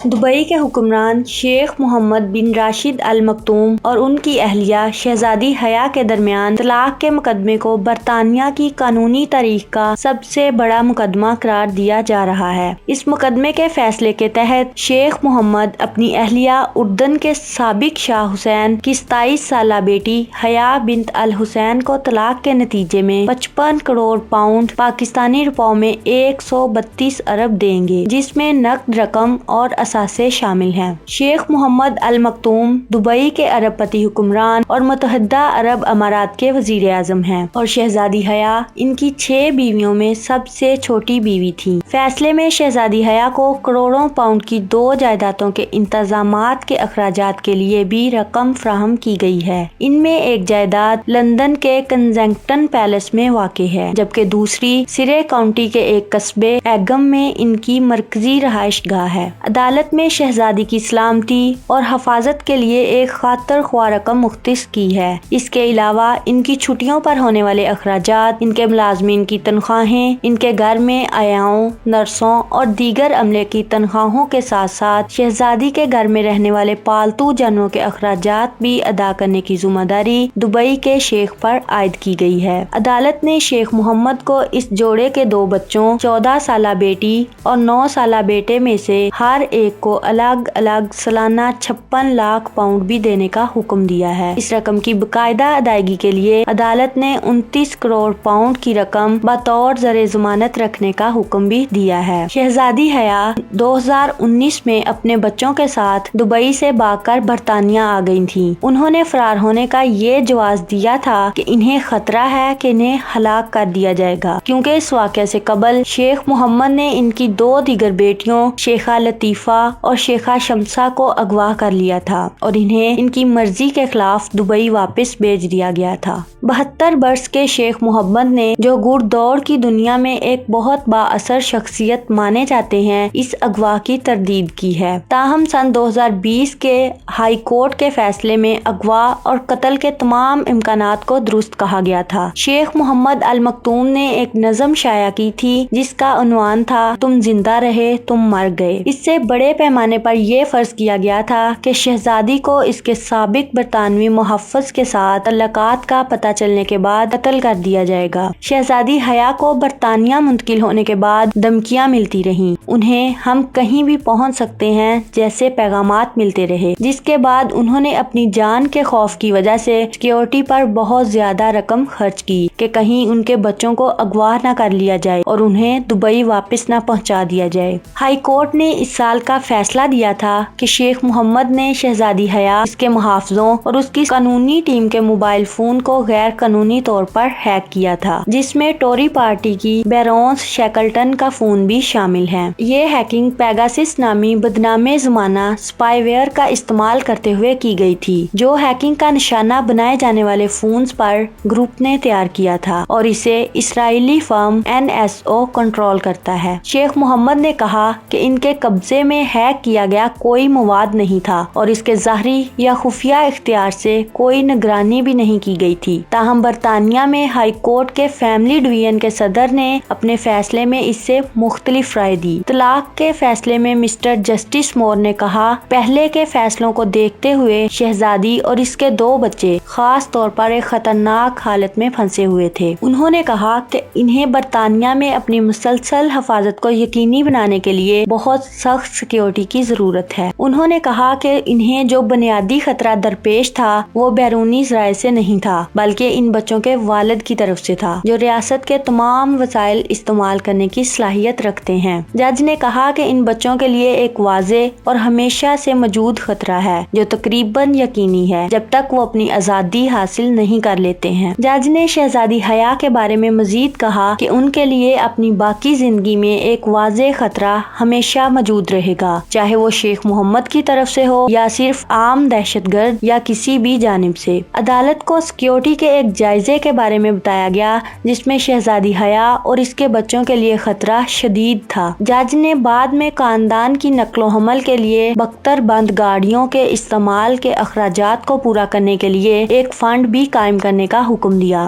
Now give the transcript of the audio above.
Dubai کے حکمران شیخ محمد بن راشد ال مکتوم اور ان کی اہلیہ شہزادی حیا کے درمیان طلاق کے مقدمے کو برطانیہ کی قانونی تاریخ کا سب سے بڑا مقدمہ قرار دیا جا رہا ہے۔ اس مقدمے کے فیصلے کے تحت شیخ محمد اپنی اہلیہ اردن کے سابق شاہ حسین کی 27 سالہ بیٹی حیا بنت الحسین کو طلاق کے نتیجے میں 55 کروڑ پاؤنڈ پاکستانی روپوں میں 132 ارب دیں گے، جس میں نقد رقم اور اثاثے شامل ہیں۔ شیخ محمد ال مکتوم دبئی کے ارب پتی حکمران اور متحدہ عرب امارات کے وزیر اعظم ہیں، اور شہزادی حیا ان کی 6 بیویوں میں سب سے چھوٹی بیوی تھی۔ فیصلے میں شہزادی حیا کو کروڑوں پاؤنڈ کی 2 جائیدادوں کے انتظامات کے اخراجات کے لیے بھی رقم فراہم کی گئی ہے۔ ان میں ایک جائیداد لندن کے کنزنگٹن پیلس میں واقع ہے، جبکہ دوسری سرے کاؤنٹی کے ایک قصبے ایگم میں ان کی مرکزی رہائش گاہ ہے۔ عدالت میں شہزادی کی سلامتی اور حفاظت کے لیے ایک خاطر خواہ رقم مختص کی ہے۔ اس کے علاوہ ان کی چھٹیوں پر ہونے والے اخراجات، ان کے ملازمین کی تنخواہیں، ان کے گھر میں آیاؤں، نرسوں اور دیگر عملے کی تنخواہوں کے ساتھ ساتھ شہزادی کے گھر میں رہنے والے پالتو جانوروں کے اخراجات بھی ادا کرنے کی ذمہ داری دبئی کے شیخ پر عائد کی گئی ہے۔ عدالت نے شیخ محمد کو اس جوڑے کے 2 بچوں، 14 سالہ بیٹی اور 9 سالہ بیٹے میں سے ہر ایک کو الگ الگ سالانہ 56 لاکھ پاؤنڈ بھی دینے کا حکم دیا ہے۔ اس رقم کی باقاعدہ ادائیگی کے لیے عدالت نے 29 کروڑ پاؤنڈ کی رقم بطور زر ضمانت رکھنے کا حکم بھی دیا ہے۔ شہزادی حیا 2019 میں اپنے بچوں کے ساتھ دبئی سے بھاگ کر برطانیہ آ گئی تھیں۔ انہوں نے فرار ہونے کا یہ جواز دیا تھا کہ انہیں خطرہ ہے کہ انہیں ہلاک کر دیا جائے گا، کیونکہ اس واقعے سے قبل شیخ محمد نے ان کی 2 دیگر بیٹیوں شیخہ لطیفہ اور شیخہ شمسہ کو اغوا کر لیا تھا اور انہیں ان کی مرضی کے خلاف دبئی واپس بھیج دیا گیا تھا۔ 72 برس کے شیخ محمد نے، جو گھڑ دوڑ کی دنیا میں ایک بہت با اثر شخصیت مانے جاتے ہیں، اس اغوا کی تردید کی ہے۔ تاہم سن 2020 کے ہائی کورٹ کے فیصلے میں اغوا اور قتل کے تمام امکانات کو درست کہا گیا تھا۔ شیخ محمد ال مکتوم نے ایک نظم شائع کی تھی جس کا عنوان تھا "تم زندہ رہے تم مر گئے"۔ اس سے بڑے پیمانے پر یہ فرض کیا گیا تھا کہ شہزادی کو اس کے سابق برطانوی محافظ کے ساتھ تعلقات کا پتہ چلنے کے بعد قتل کر دیا جائے گا۔ شہزادی حیا کو برطانیہ منتقل ہونے کے بعد دھمکیاں ملتی رہیں، انہیں "ہم کہیں بھی پہنچ سکتے ہیں" جیسے پیغامات ملتے رہے، جس کے بعد انہوں نے اپنی جان کے خوف کی وجہ سے سیکیورٹی پر بہت زیادہ رقم خرچ کی کہ کہیں ان کے بچوں کو اغوا نہ کر لیا جائے اور انہیں دبئی واپس نہ پہنچا دیا جائے۔ ہائی کورٹ نے اس سال کا فیصلہ دیا تھا کہ شیخ محمد نے شہزادی حیا، اس کے محافظوں اور اس کی قانونی ٹیم کے موبائل فون کو غیر قانونی طور پر ہیک کیا تھا، جس میں ٹوری پارٹی کی بیرونس شیکلٹن کا فون بھی شامل ہے۔ یہ ہیکنگ پیگاسس نامی بدنام زمانہ سپائی ویئر کا استعمال کرتے ہوئے کی گئی تھی، جو ہیکنگ کا نشانہ بنائے جانے والے فونز پر گروپ نے تیار کیا تھا اور اسے اسرائیلی فرم NSO کنٹرول کرتا ہے۔ شیخ محمد نے کہا کہ ان کے قبضے میں ہیک کیا گیا کوئی مواد نہیں تھا اور اس کے ظاہری یا خفیہ اختیار سے کوئی نگرانی بھی نہیں کی گئی تھی۔ تاہم برطانیہ میں ہائی کورٹ کے فیملی ڈویژن کے صدر نے اپنے فیصلے میں اس سے مختلف رائے دی۔ طلاق کے فیصلے میں مسٹر جسٹس مور نے کہا، "پہلے کے فیصلوں کو دیکھتے ہوئے شہزادی اور اس کے 2 بچے خاص طور پر ایک خطرناک حالت میں پھنسے ہوئے تھے"۔ انہوں نے کہا کہ انہیں برطانیہ میں اپنی مسلسل حفاظت کو یقینی بنانے کے لیے بہت سخت سیکیورٹی کی ضرورت ہے۔ انہوں نے کہا کہ انہیں جو بنیادی خطرہ درپیش تھا وہ بیرونی ذرائع سے نہیں تھا، بلکہ ان بچوں کے والد کی طرف سے تھا، جو ریاست کے تمام وسائل استعمال کرنے کی صلاحیت رکھتے ہیں۔ جج نے کہا کہ ان بچوں کے لیے ایک واضح اور ہمیشہ سے موجود خطرہ ہے، جو تقریباً یقینی ہے جب تک وہ اپنی آزادی حاصل نہیں کر لیتے ہیں۔ جج نے شہزادی حیا کے بارے میں مزید کہا کہ ان کے لیے اپنی باقی زندگی میں ایک واضح خطرہ ہمیشہ موجود رہے گا، چاہے وہ شیخ محمد کی طرف سے ہو یا صرف عام دہشت گرد یا کسی بھی جانب سے۔ عدالت کو سیکیورٹی کے ایک جائزے کے بارے میں بتایا گیا جس میں شہزادی حیا اور اس کے بچوں کے لیے خطرہ شدید تھا۔ جج نے بعد میں خاندان کی نقل و حمل کے لیے بختر بند گاڑیوں کے استعمال کے اخراجات کو پورا کرنے کے لیے ایک فنڈ بھی قائم کرنے کا حکم دیا۔